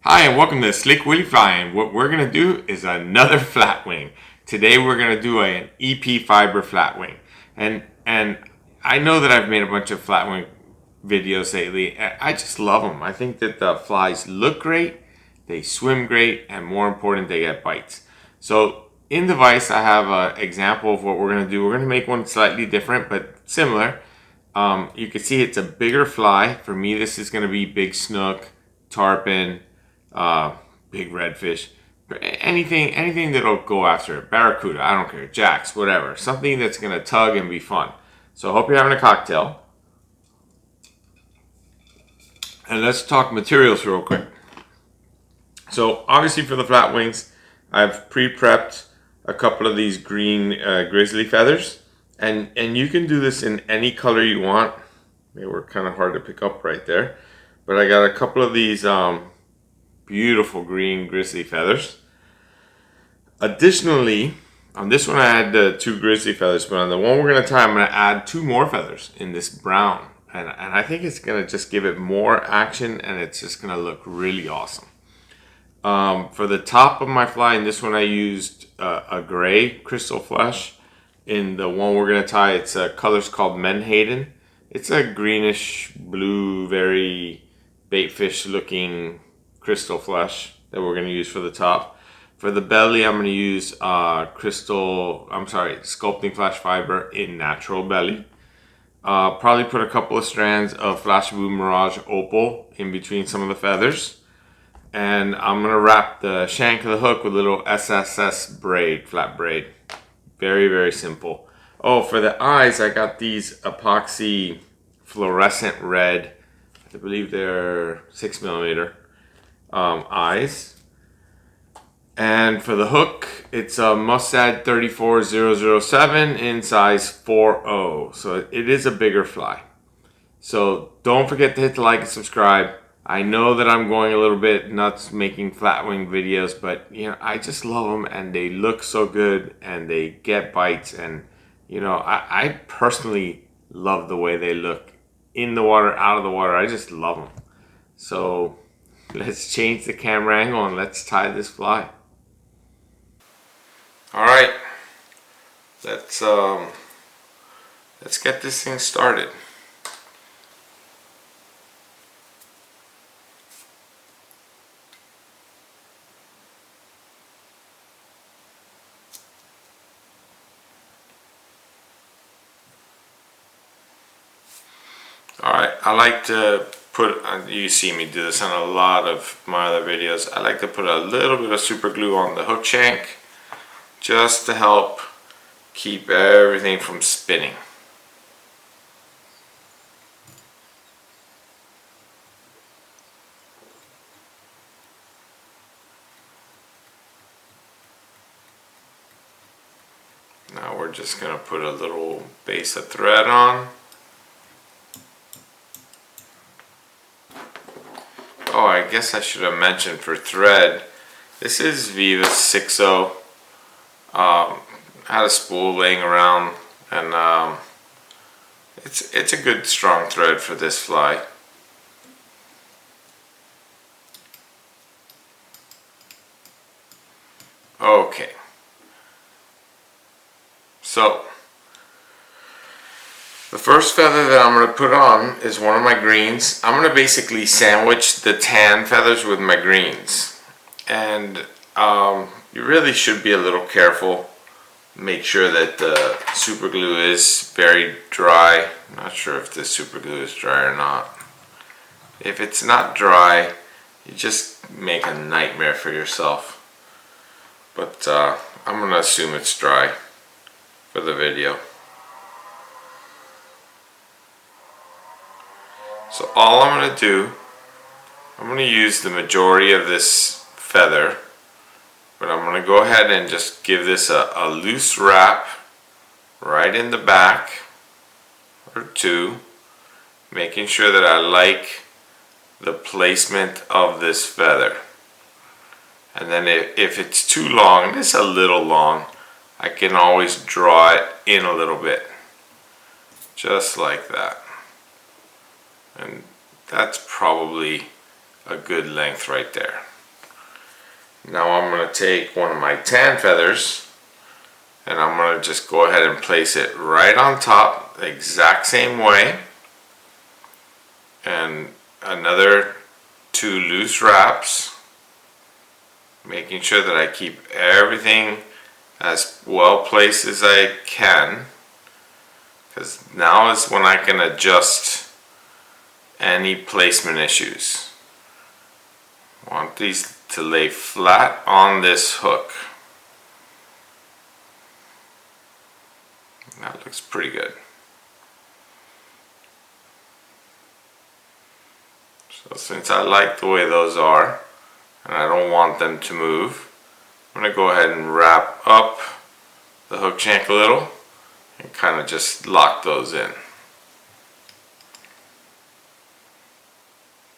Hi and welcome to Slick Willy Flying. What we're going to do is another flatwing. Today we're going to do an EP fiber flatwing. And I know that I've made a bunch of flatwing videos lately. I just love them. I think that the flies look great, they swim great, and more important, they get bites. So in the vise I have an example of what we're going to do. We're going to make one slightly different but similar. You can see it's a bigger fly. For me this is going to be big snook, tarpon, big redfish, anything that'll go after it. Barracuda, I don't care, jacks, whatever. Something that's gonna tug and be fun. So I hope you're having a cocktail. And let's talk materials real quick. So obviously for the flat wings, I've pre-prepped a couple of these green grizzly feathers. And you can do this in any color you want. They were kind of hard to pick up right there. But I got a couple of these beautiful green grizzly feathers. Additionally, on this one I had 2 grizzly feathers, but on the one we're going to tie, I'm going to add 2 more feathers in this brown. And I think it's going to just give it more action, and it's just going to look really awesome. For the top of my fly, in this one I used a gray crystal flesh. In the one we're going to tie, it's a color's called Menhaden. It's a greenish blue, very baitfish looking crystal flesh that we're going to use for the top. For the belly, I'm going to use sculpting flash fiber in natural belly. Probably put a couple of strands of Flash Blue Mirage Opal in between some of the feathers. And I'm going to wrap the shank of the hook with a little SSS braid, flat braid. Very, very simple. Oh, for the eyes, I got these Epoxy Fluorecent red. I believe they're 6mm. Eyes. And for the hook, it's a Mustad 34007 in size 4.0. So it is a bigger fly. So don't forget to hit the like and subscribe. I know that I'm going a little bit nuts making flatwing videos, but you know, I just love them and they look so good and they get bites, and you know, I personally love the way they look in the water, out of the water. I just love them. So let's change the camera angle and let's tie this fly. All right, let's get this thing started. All right, I like to put, you see me do this on a lot of my other videos, I like to put a little bit of super glue on the hook shank just to help keep everything from spinning. Now we're just going to put a little base of thread on. Oh, I guess I should have mentioned for thread, this is Vevus 6.0. I had a spool laying around, and it's a good strong thread for this fly. Okay, so the first feather that I'm going to put on is one of my greens. I'm going to basically sandwich the tan feathers with my greens. And you really should be a little careful. Make sure that the super glue is very dry. I'm not sure if this super glue is dry or not. If it's not dry, you just make a nightmare for yourself. But I'm going to assume it's dry for the video. So all I'm going to do, I'm going to use the majority of this feather, but I'm going to go ahead and just give this a loose wrap right in the back or 2, making sure that I like the placement of this feather. And then if it's too long, it's a little long, I can always draw it in a little bit, just like that. And that's probably a good length right there. Now I'm going to take one of my tan feathers and I'm going to just go ahead and place it right on top the exact same way, and another 2 loose wraps, making sure that I keep everything as well placed as I can, because now is when I can adjust any placement issues. I want these to lay flat on this hook. That looks pretty good. So since I like the way those are and I don't want them to move, I'm going to go ahead and wrap up the hook shank a little and kind of just lock those in.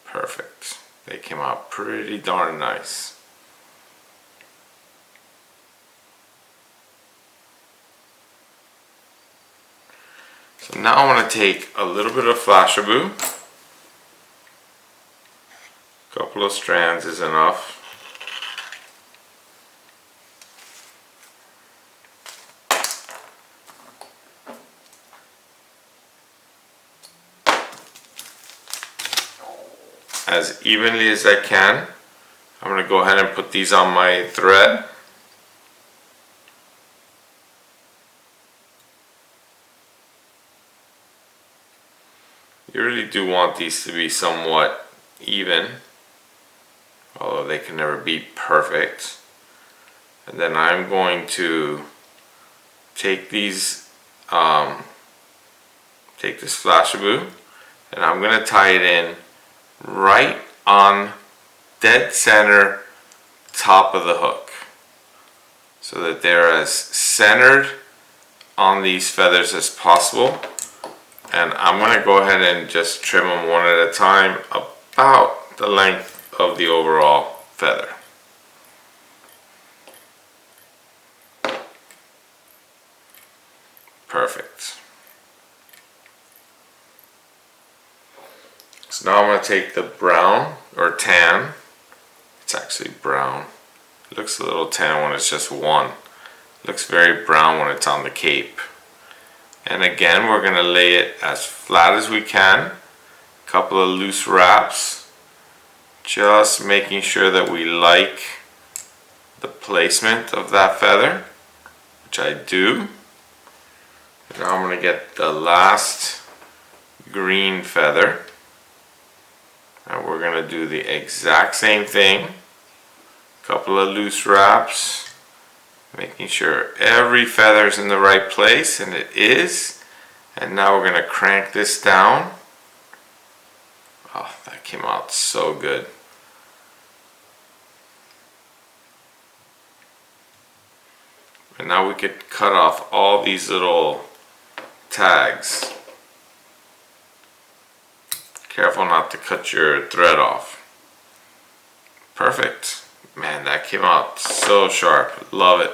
Perfect. They came out pretty darn nice. So now I'm going to take a little bit of Flashaboo. A couple of strands is enough. As evenly as I can, I'm going to go ahead and put these on my thread. You really do want these to be somewhat even, although they can never be perfect. And then I'm going to take these, take this Flashaboo, and I'm going to tie it in right on dead center top of the hook, so that they're as centered on these feathers as possible. And I'm going to go ahead and just trim them one at a time, about the length of the overall feather. Perfect. So now I'm going to take the brown, or tan, it's actually brown. It looks a little tan when it's just one. It looks very brown when it's on the cape. And again, we're going to lay it as flat as we can. A couple of loose wraps, just making sure that we like the placement of that feather, which I do. Now I'm going to get the last green feather, and we're going to do the exact same thing. A couple of loose wraps, making sure every feather is in the right place, and it is. And now we're going to crank this down. Oh, that came out so good. And now we could cut off all these little tags. Careful not to cut your thread off. Perfect. Man, that came out so sharp. Love it.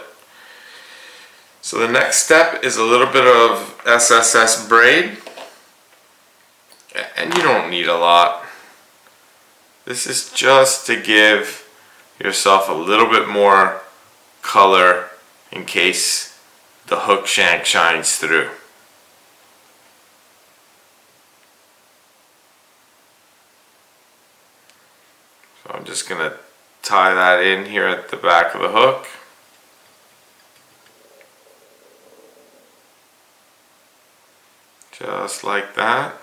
So the next step is a little bit of SSS braid, and you don't need a lot. This is just to give yourself a little bit more color in case the hook shank shines through. So I'm just going to tie that in here at the back of the hook. Just like that.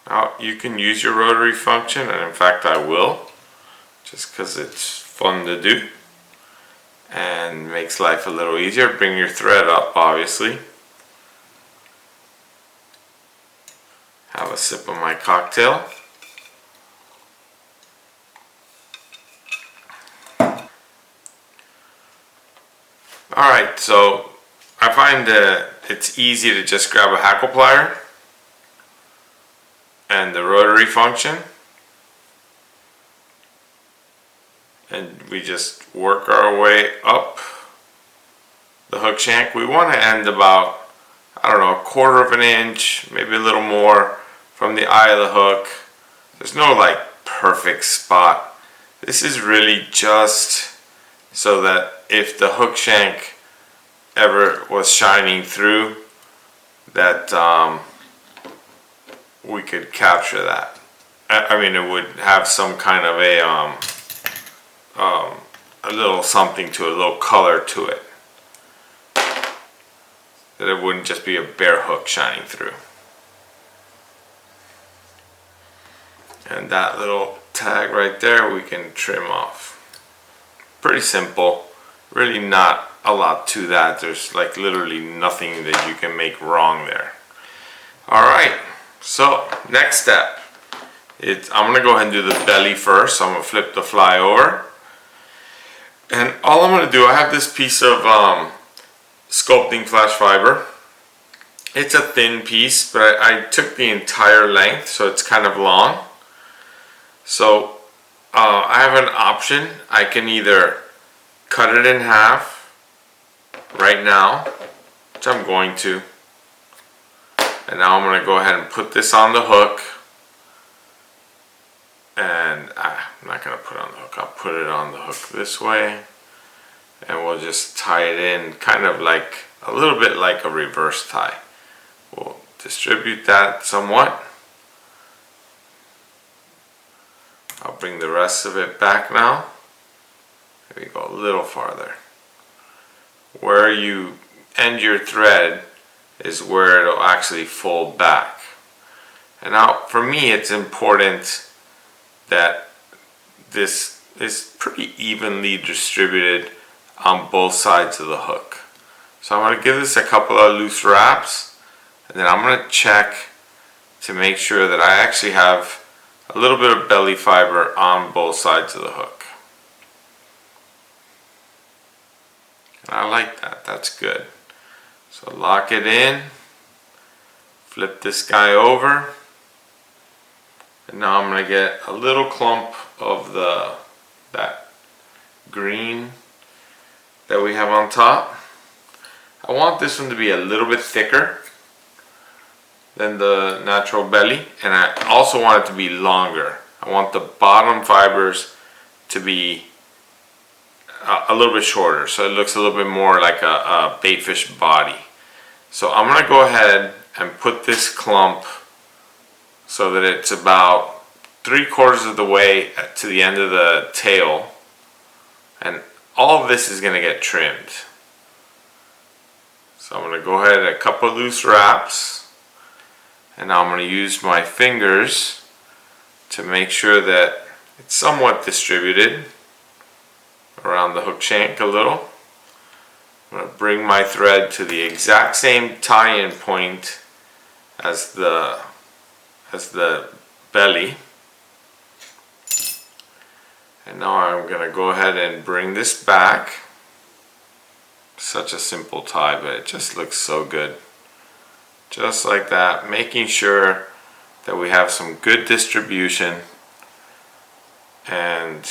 Now you can use your rotary function, and in fact I will, just because it's fun to do and makes life a little easier. Bring your thread up, obviously. Have a sip of my cocktail. Alright, so I find it's easy to just grab a hackle plier and the rotary function, and we just work our way up the hook shank. We want to end about, I don't know, 1/4 of an inch, maybe a little more from the eye of the hook. There's no like perfect spot. This is really just so that if the hook shank ever was shining through, that we could capture that. I mean, it would have some kind of a little something to it, a little color to it. That it wouldn't just be a bare hook shining through. And that little tag right there we can trim off. Pretty simple. Really not a lot to that. There's like literally nothing that you can make wrong there. Alright, so next step. I'm going to go ahead and do the belly first. So I'm going to flip the fly over. And all I'm going to do, I have this piece of sculpting flash fiber. It's a thin piece, but I took the entire length, so it's kind of long. So I have an option. I can either cut it in half right now, which I'm going to. And now I'm going to go ahead and put this on the hook. And I'm not going to put it on the hook. I'll put it on the hook this way. And we'll just tie it in kind of like a little bit like a reverse tie. We'll distribute that somewhat. I'll bring the rest of it back now. There we go, a little farther. Where you end your thread is where it'll actually fold back. And now for me it's important that this is pretty evenly distributed on both sides of the hook. So I'm going to give this a couple of loose wraps, and then I'm going to check to make sure that I actually have a little bit of belly fiber on both sides of the hook. And I like that, that's good. So lock it in, flip this guy over, and now I'm going to get a little clump of that green that we have on top. I want this one to be a little bit thicker than the natural belly, and I also want it to be longer. I want the bottom fibers to be a little bit shorter, so it looks a little bit more like a baitfish body. So I'm going to go ahead and put this clump so that it's about 3/4 of the way to the end of the tail, and all of this is going to get trimmed. So I'm going to go ahead and a couple of loose wraps. And now I'm going to use my fingers to make sure that it's somewhat distributed around the hook shank a little. I'm going to bring my thread to the exact same tie-in point as the belly. And now I'm going to go ahead and bring this back. Such a simple tie, but it just looks so good. Just like that, making sure that we have some good distribution, and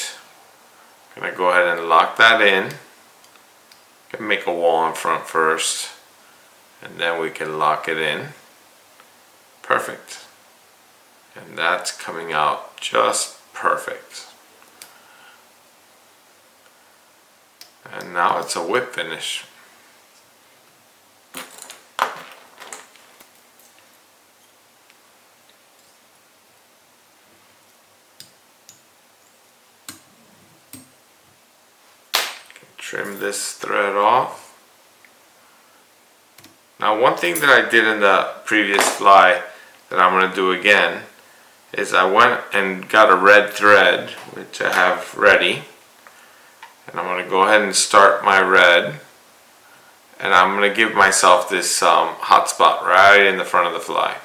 I'm going to go ahead and lock that in. I'm going to make a wall in front first, and then we can lock it in. Perfect. And that's coming out just perfect. And now it's a whip finish. Trim this thread off. Now one thing that I did in the previous fly that I'm going to do again is I went and got a red thread, which I have ready, and I'm going to go ahead and start my red, and I'm going to give myself this hot spot right in the front of the fly.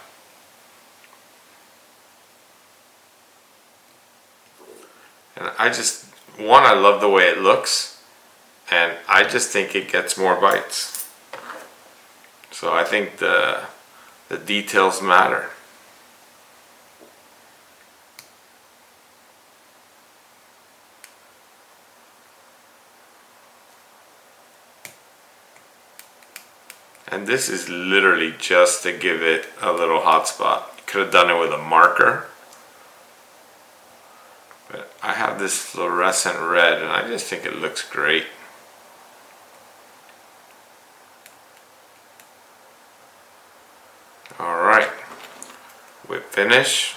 And I love the way it looks. And I just think it gets more bites. So I think the details matter. And this is literally just to give it a little hot spot. You could have done it with a marker. have this fluorescent red, and I just think it looks great. Alright, whip finish.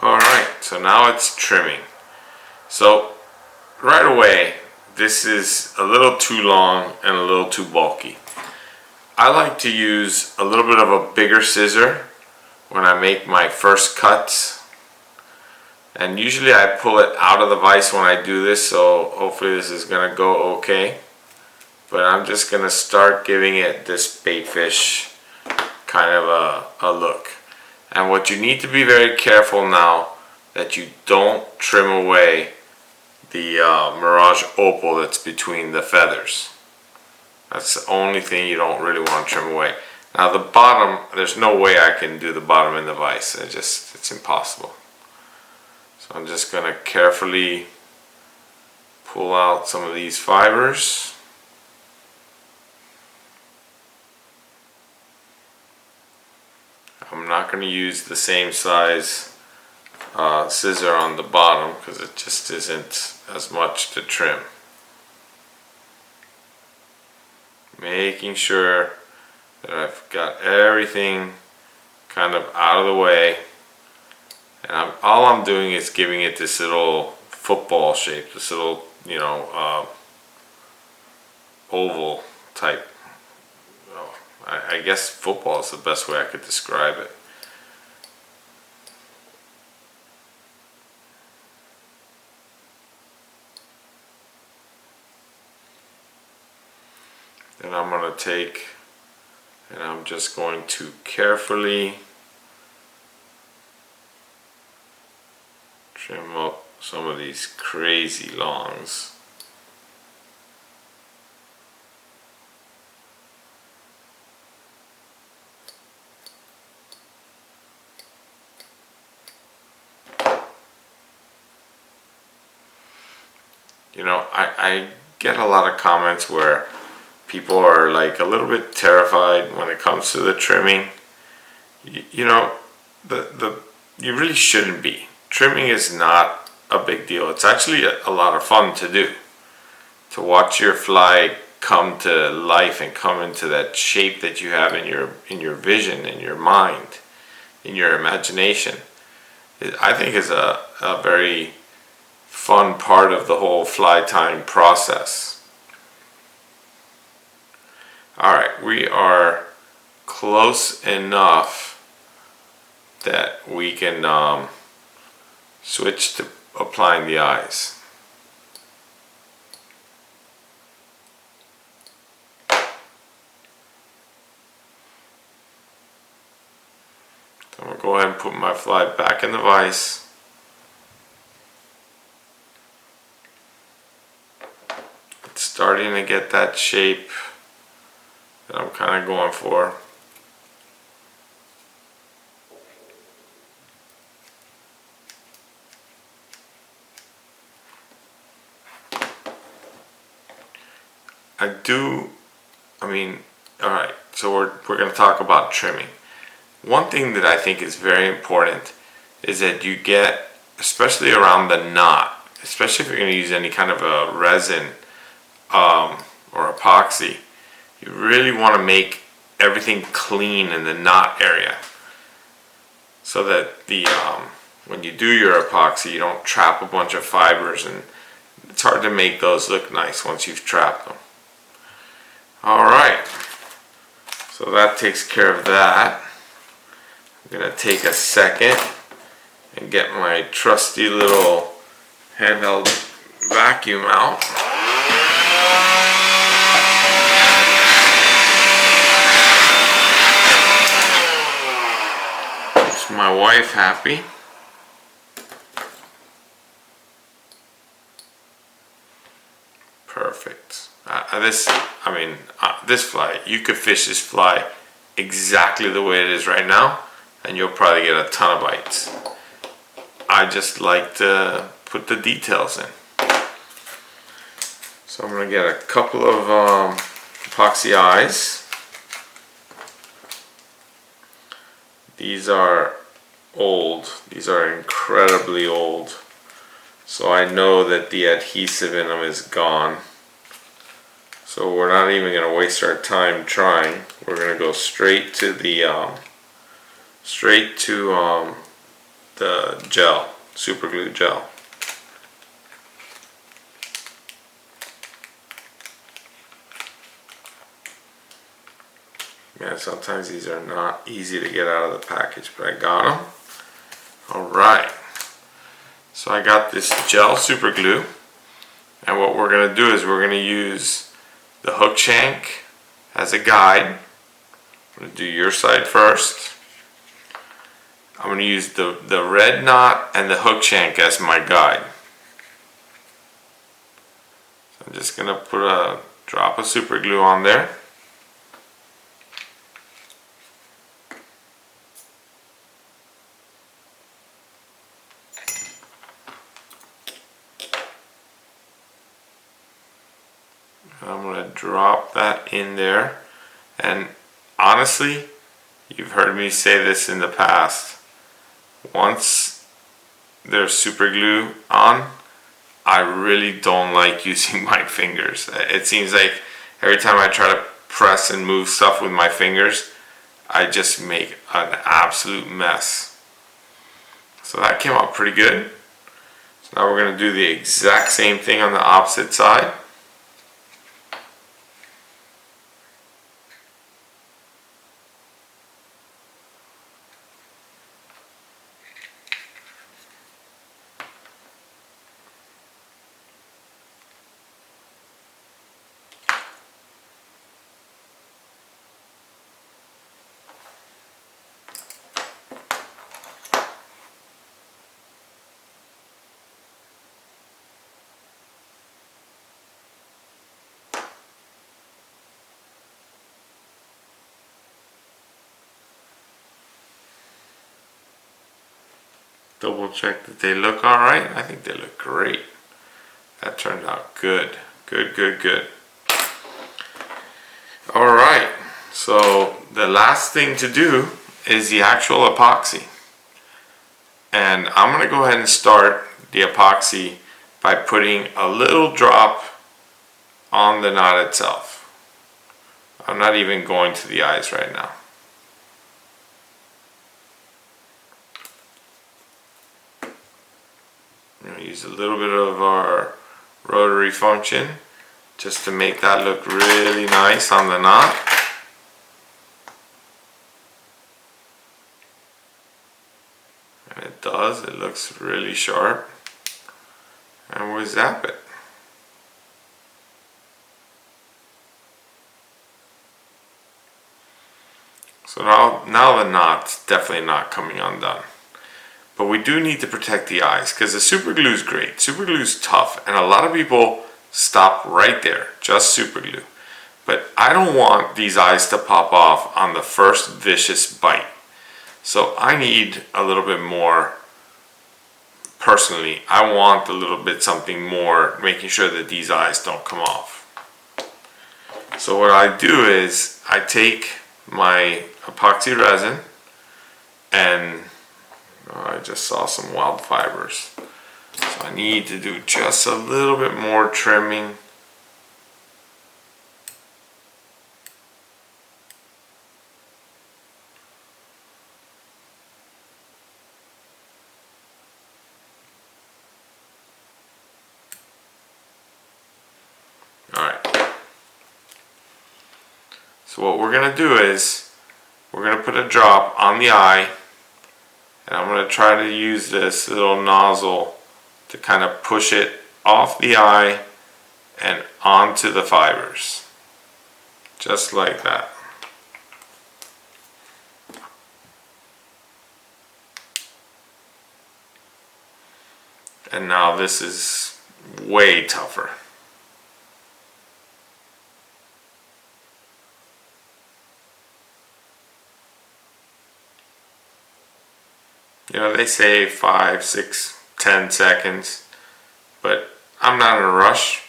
Alright, so now it's trimming. So right away, this is a little too long and a little too bulky. I like to use a little bit of a bigger scissor when I make my first cuts. And usually I pull it out of the vise when I do this, so hopefully this is going to go okay. But I'm just going to start giving it this baitfish kind of a look. And what you need to be very careful now, that you don't trim away the Mirage Opal that's between the feathers. That's the only thing you don't really want to trim away. Now the bottom, there's no way I can do the bottom in the vise. It's impossible. So I'm just going to carefully pull out some of these fibers. I'm not going to use the same size scissor on the bottom because it just isn't as much to trim. Making sure that I've got everything kind of out of the way, and all I'm doing is giving it this little football shape, this little, you know, oval type. I guess football is the best way I could describe it. Then I'm going to take, and I'm just going to carefully trim up some of these crazy longs. You know, I get a lot of comments where people are like a little bit terrified when it comes to the trimming. You know, you really shouldn't be. Trimming is not a big deal. It's actually a lot of fun to do. To watch your fly come to life and come into that shape that you have in your vision, in your mind, in your imagination. I think is a very fun part of the whole fly tying process. Alright, we are close enough that we can switch to applying the eyes. So I'm going to go ahead and put my fly back in the vise. It's starting to get that shape that I'm kind of going for. Alright, so we're going to talk about trimming. One thing that I think is very important is that you get, especially around the knot, especially if you're going to use any kind of a resin or epoxy, you really want to make everything clean in the knot area so that when you do your epoxy, you don't trap a bunch of fibers, and it's hard to make those look nice once you've trapped them. Alright, so that takes care of that. I'm going to take a second and get my trusty little handheld vacuum out. Makes my wife happy. Perfect. This fly, you could fish this fly exactly the way it is right now, and you'll probably get a ton of bites. I just like to put the details in. So I'm going to get a couple of epoxy eyes. These are old. These are incredibly old. So I know that the adhesive in them is gone. So we're not even going to waste our time trying. We're going to go straight to the gel, super glue gel. Yeah, sometimes these are not easy to get out of the package, but I got them. Alright, so I got this gel super glue, and what we're going to do is we're going to use the hook shank as a guide. I'm going to do your side first. I'm going to use the red knot and the hook shank as my guide. So I'm just going to put a drop of super glue on there. I'm going to drop that in there, and honestly, you've heard me say this in the past, once there's super glue on, I really don't like using my fingers. It seems like every time I try to press and move stuff with my fingers, I just make an absolute mess. So that came out pretty good. So now we're going to do the exact same thing on the opposite side. Double check that they look alright. I think they look great. That turned out good. Good. Alright, so the last thing to do is the actual epoxy. And I'm going to go ahead and start the epoxy by putting a little drop on the knot itself. I'm not even going to the eyes right now. I'm going to use a little bit of our rotary function just to make that look really nice on the knot. And it does, it looks really sharp. And we zap it. So now the knot's definitely not coming undone. But we do need to protect the eyes because the super glue is great. Super glue is tough, and a lot of people stop right there, just super glue. But I don't want these eyes to pop off on the first vicious bite. So I need a little bit more. Personally, I want a little bit something more, making sure that these eyes don't come off. So what I do is I take my epoxy resin, and I just saw some wild fibers. So I need to do just a little bit more trimming. Alright. So what we're going to do is we're going to put a drop on the eye. And I'm going to try to use this little nozzle to kind of push it off the eye and onto the fibers. Just like that. And now this is way tougher. You know, they say 5, 6, 10 seconds, but I'm not in a rush.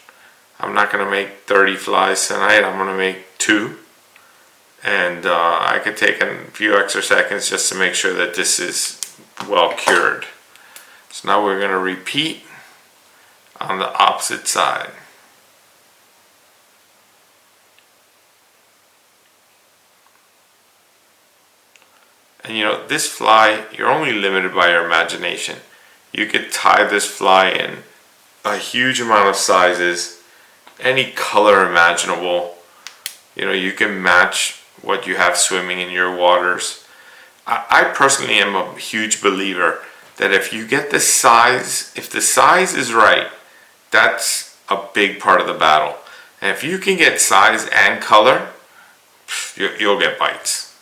I'm not going to make 30 flies tonight. I'm going to make 2 2. And I could take a few extra seconds just to make sure that this is well cured. So now we're going to repeat on the opposite side. And you know, this fly, you're only limited by your imagination. You could tie this fly in a huge amount of sizes, any color imaginable. You know, you can match what you have swimming in your waters. I personally am a huge believer that if you get the size, if the size is right, that's a big part of the battle. And if you can get size and color, you'll get bites.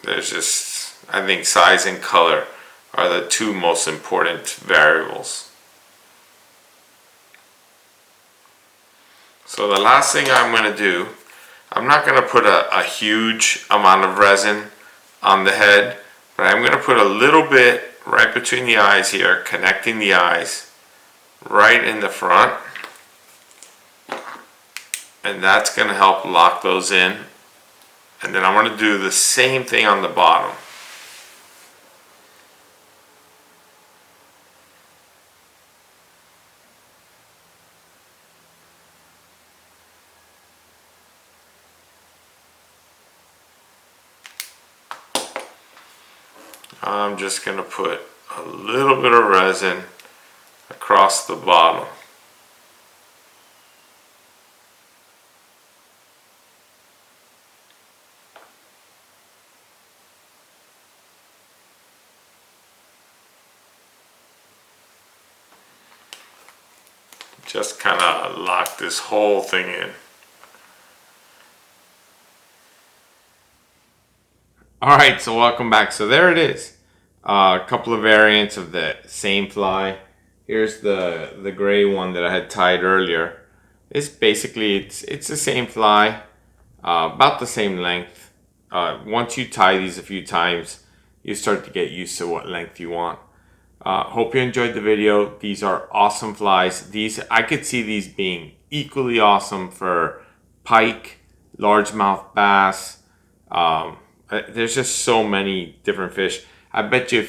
There's just, I think size and color are the two most important variables. So the last thing I'm going to do, I'm not going to put a huge amount of resin on the head, but I'm going to put a little bit right between the eyes here, connecting the eyes right in the front. And that's going to help lock those in. And then I'm going to do the same thing on the bottom. I'm just going to put a little bit of resin across the bottom. Just kind of lock this whole thing in. Alright, so welcome back. So there it is. A couple of variants of the same fly. Here's the gray one that I had tied earlier. It's basically, it's the same fly, about the same length. Once you tie these a few times, you start to get used to what length you want. Hope you enjoyed the video. These are awesome flies. I could see these being equally awesome for pike, largemouth bass. There's just so many different fish. I bet you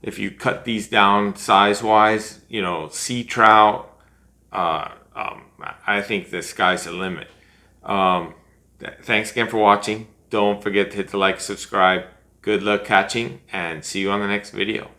if you cut these down size-wise, you know, sea trout, I think the sky's the limit. Thanks again for watching. Don't forget to hit the like, subscribe. Good luck catching, and see you on the next video.